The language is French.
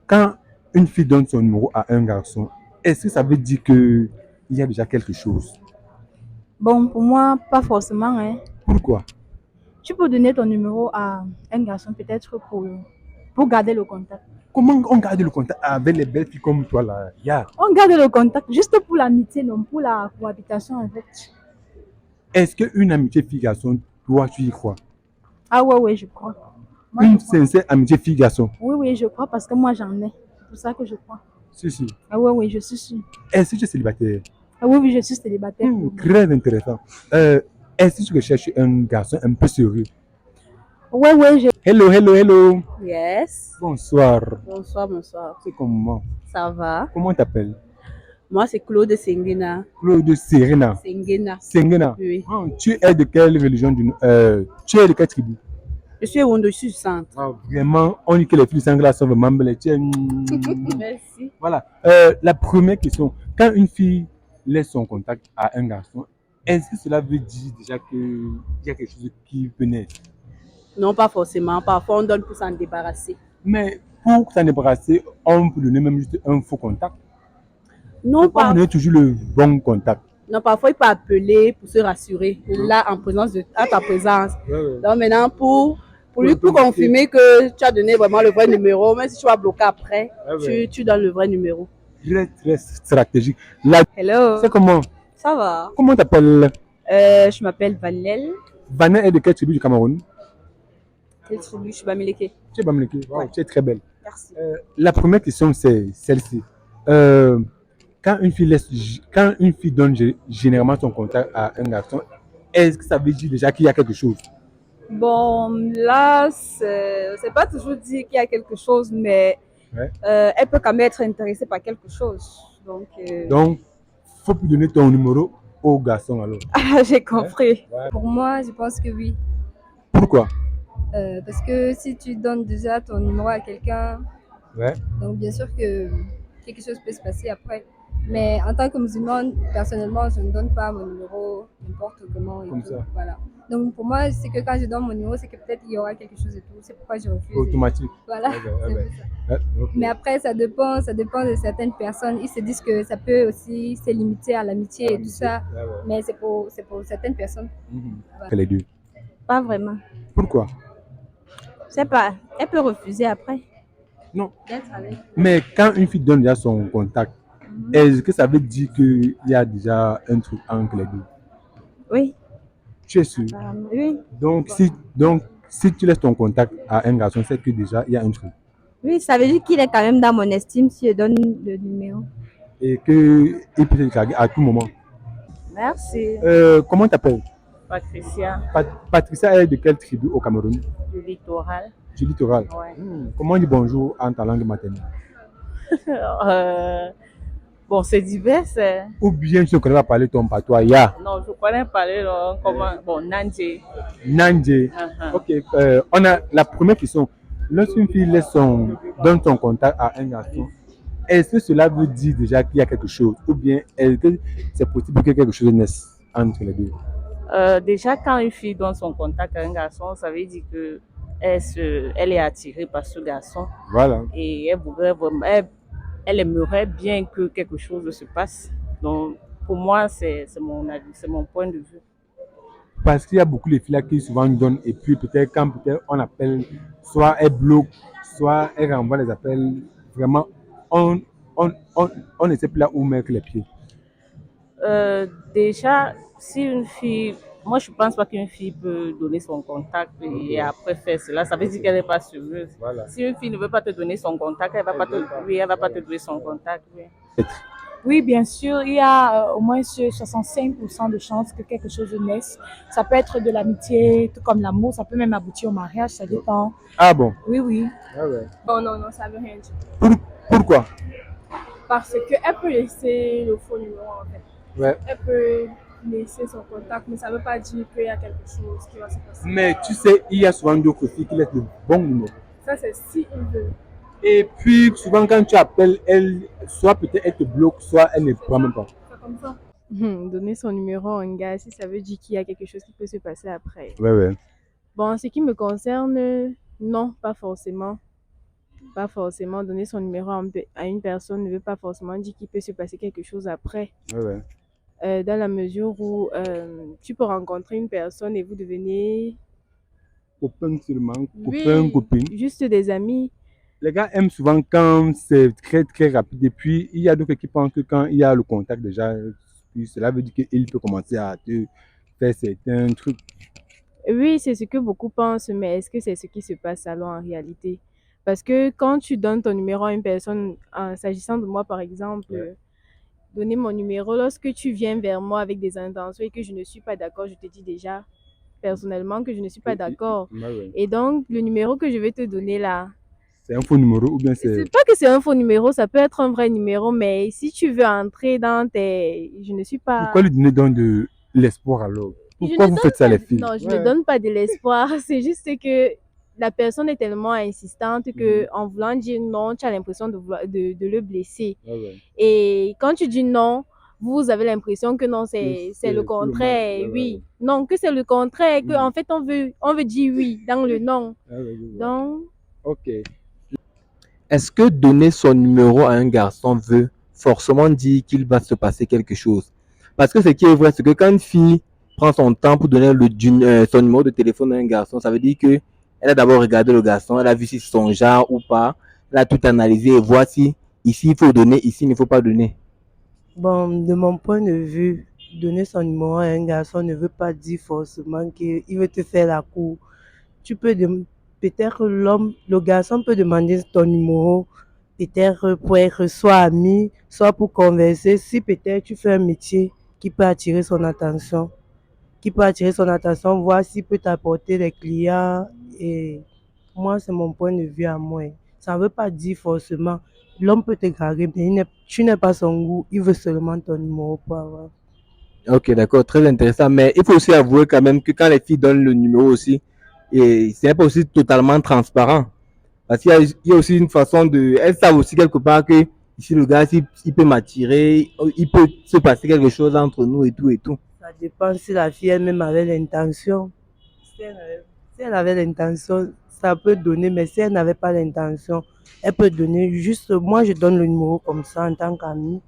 Quand une fille donne son numéro à un garçon, est-ce que ça veut dire qu'il y a déjà quelque chose? Bon, pour moi, pas forcément, hein. Pourquoi? Tu peux donner ton numéro à un garçon peut-être pour garder le contact. Comment on garde le contact avec les belles filles comme toi là? On garde le contact juste pour l'amitié, non pour la cohabitation en fait. Est-ce qu'une amitié fille-garçon, toi, tu y crois? Ah ouais, ouais, je crois. Moi, je Une crois. sincère amitié fille-garçon? Oui, oui, je crois parce que moi, j'en ai. C'est pour ça que je crois. Si, si. Ah ouais, oui, je suis sûre. Est-ce que tu es célibataire? Ah oui, oui, je suis célibataire pour le moment. Très intéressant. Est-ce que tu recherches un garçon un peu sérieux? Ouais, ouais, je... Hello, hello, hello. Yes. Bonsoir. Bonsoir, bonsoir. C'est comment? Ça va? Comment t'appelles? Moi, c'est Claude Sengena. Claude Serena. Sengena. Sengena. Oui. Ah, tu es de quelle religion tu es de quelle tribu? Je suis au dessus du centre. Ah, vraiment, on dit que les filles sanglées sont vraiment belles. Merci. Voilà. La première question, quand une fille laisse son contact à un garçon, est-ce que cela veut dire déjà qu'il y a quelque chose qui peut naître? Non, pas forcément. Parfois, on donne pour s'en débarrasser. Mais pour s'en débarrasser, on peut donner même juste un faux contact. Non, Pourquoi vous pas. donnez toujours le bon contact? Non, parfois, il peut appeler pour se rassurer. Là, en présence de, à ta présence. Ouais, ouais. Donc, maintenant, pour Pour confirmer que tu as donné vraiment le vrai numéro, même si tu vas bloquer après, Ouais, ouais. tu donnes le vrai numéro. Très, très stratégique. Là, Hello, c'est comment? ça va? Comment t'appelles? Je m'appelle Vanel. Vanessa est de quelle tribu du Cameroun? Quelle tribu? Je suis Bamileke. Tu es Bamileke. Wow, Ouais. tu es très belle. Merci. La première question, c'est celle-ci. Quand quand une fille donne généralement son contact à un garçon, est-ce que ça veut dire déjà qu'il y a quelque chose? Bon, là, c'est pas toujours dire qu'il y a quelque chose, mais Ouais. elle peut quand même être intéressée par quelque chose. Donc, Donc, faut plus donner ton numéro au garçon alors. j'ai compris. Ouais. Pour moi, je pense que oui. Pourquoi? Parce que si tu donnes déjà ton numéro à quelqu'un, Ouais. donc bien sûr que quelque chose peut se passer après. Mais en tant que musulmane, personnellement, je ne donne pas mon numéro n'importe comment et Comme tout. ça. Voilà. Donc pour moi, c'est que quand je donne mon numéro, c'est que peut-être il y aura quelque chose et tout. C'est pourquoi je refuse. Automatique. Voilà. Ouais, ouais, C'est ouais. un peu ça. Ouais, ok. Mais après, ça dépend de certaines personnes. Ils se disent que ça peut aussi se limiter à l'amitié et tout ça. Ouais, ouais. Mais c'est pour certaines personnes. Que les deux. Pas vraiment. Pourquoi? Je sais pas. Elle peut refuser après. Non. D'être avec. Mais quand une fille donne déjà son contact, est-ce que ça veut dire qu'il y a déjà un truc entre les deux? Oui. Tu es sûr? Oui. Donc, si tu laisses ton contact à un garçon, c'est que déjà il y a un truc. Oui, ça veut dire qu'il est quand même dans mon estime si je donne le numéro. Et qu'il peut se déclarer à tout moment. Merci. Comment t'appelles? Patricia Patricia est de quelle tribu au Cameroun? du littoral. Du littoral. Ouais. Comment on dit bonjour en ta langue maternelle? Bon, c'est divers. Ou bien tu ne connais pas parler ton patois? Ya. Non, je connais parler comment. Bon, Nandje. Nandje. Ok. On a la première question. Lorsqu'une fille donne son contact à un garçon, est-ce que cela veut dire déjà qu'il y a quelque chose? Ou bien est-ce que c'est possible que quelque chose naisse entre les deux? Déjà, quand une fille donne son contact à un garçon, ça veut dire que elle est attirée par ce garçon Voilà. et elle voudrait vraiment, elle aimerait bien que quelque chose se passe. Donc, pour moi, c'est mon avis, c'est mon point de vue. Parce qu'il y a beaucoup de filles là qui souvent donnent et puis peut-être quand peut-être on appelle, soit elles bloquent, soit elles renvoient les appels. Vraiment, on, on ne sait plus là où mettre les pieds. Déjà, si une fille, moi je pense pas qu'une fille peut donner son contact et après faire cela, ça veut dire qu'elle n'est pas sérieuse. Voilà. Si une fille ne veut pas te donner son contact, elle va pas te, oui, elle va pas te donner son contact. Oui. Oui, bien sûr, il y a au moins 65% de chances que quelque chose naisse. Ça peut être de l'amitié, tout comme l'amour, ça peut même aboutir au mariage, ça dépend. Ah bon? Oui, oui. Ah ouais. Oh non, non, ça veut rien dire. Pourquoi? Parce qu'elle peut laisser le faux numéro en fait. Ouais. Elle peut laisser son contact, mais ça ne veut pas dire qu'il y a quelque chose qui va se passer. Mais tu sais, il y a souvent d'autres filles qui laissent le bon numéro. Ça, c'est si il veut. Et puis, souvent, quand tu appelles, elle, soit peut-être elle te bloque, soit elle ne prend même pas. C'est comme ça. Donner son numéro à un gars, si ça veut dire qu'il y a quelque chose qui peut se passer après. Ouais, ouais. Bon, en ce qui me concerne, non, pas forcément. pas forcément donner son numéro à une personne ne veut pas forcément dire qu'il peut se passer quelque chose après. Ouais. Dans la mesure où tu peux rencontrer une personne et vous devenez, Copain seulement, copain, oui, copine. juste des amis. Les gars aiment souvent quand c'est très très rapide. Et puis, il y a d'autres qui pensent que quand il y a le contact déjà, puis cela veut dire qu'il peut commencer à te faire certains trucs. Oui, c'est ce que beaucoup pensent, mais est-ce que c'est ce qui se passe alors en réalité? Parce que quand tu donnes ton numéro à une personne, s'agissant de moi par exemple, Ouais. donner mon numéro, lorsque tu viens vers moi avec des intentions et que je ne suis pas d'accord, je te dis déjà personnellement que je ne suis pas d'accord. Ouais. Et donc, le numéro que je vais te donner là, C'est un faux numéro ou bien c'est c'est... pas que c'est un faux numéro, ça peut être un vrai numéro, mais si tu veux entrer dans tes... Je ne suis Pourquoi pas... lui donner donc de l'espoir alors? Je Pourquoi ne vous donne faites ça pas... les filles? Non, je ne Ouais. donne pas de l'espoir. C'est juste que la personne est tellement insistante que en voulant dire non, tu as l'impression de le blesser. Ouais. Et quand tu dis non, vous avez l'impression que non, c'est le tout le mal. contraire, oui. Non, que c'est le contraire, que en fait on veut dire oui dans le non. Je vois. Donc, Ok. Est-ce que donner son numéro à un garçon veut forcément dire qu'il va se passer quelque chose? Parce que ce qui est vrai, c'est que quand une fille prend son temps pour donner son numéro de téléphone à un garçon, ça veut dire que elle a d'abord regardé le garçon, elle a vu si c'est son genre ou pas, elle a tout analysé et voit si ici il faut donner, ici il ne faut pas donner. Bon, de mon point de vue, donner son numéro à un garçon ne veut pas dire forcément qu'il veut te faire la cour. Tu peux peut-être le garçon peut demander ton numéro, peut-être pour être soit ami, soit pour converser. Si peut-être tu fais un métier qui peut attirer son attention, voir s'il peut t'apporter des clients. Et moi, c'est mon point de vue à moi. Ça ne veut pas dire forcément, l'homme peut te draguer, mais tu n'es pas son goût, il veut seulement ton numéro pour avoir. Ok, d'accord, très intéressant. Mais il faut aussi avouer quand même que quand les filles donnent le numéro aussi, et c'est pas aussi totalement transparent. Parce qu'il y a aussi une façon de... Elles savent aussi quelque part que ici le gars, il peut m'attirer, il peut se passer quelque chose entre nous et tout et tout. Ça dépend si la fille elle-même avait l'intention. Si elle avait l'intention, ça peut donner, mais si elle n'avait pas l'intention, elle peut donner juste, moi je donne le numéro comme ça en tant qu'amie.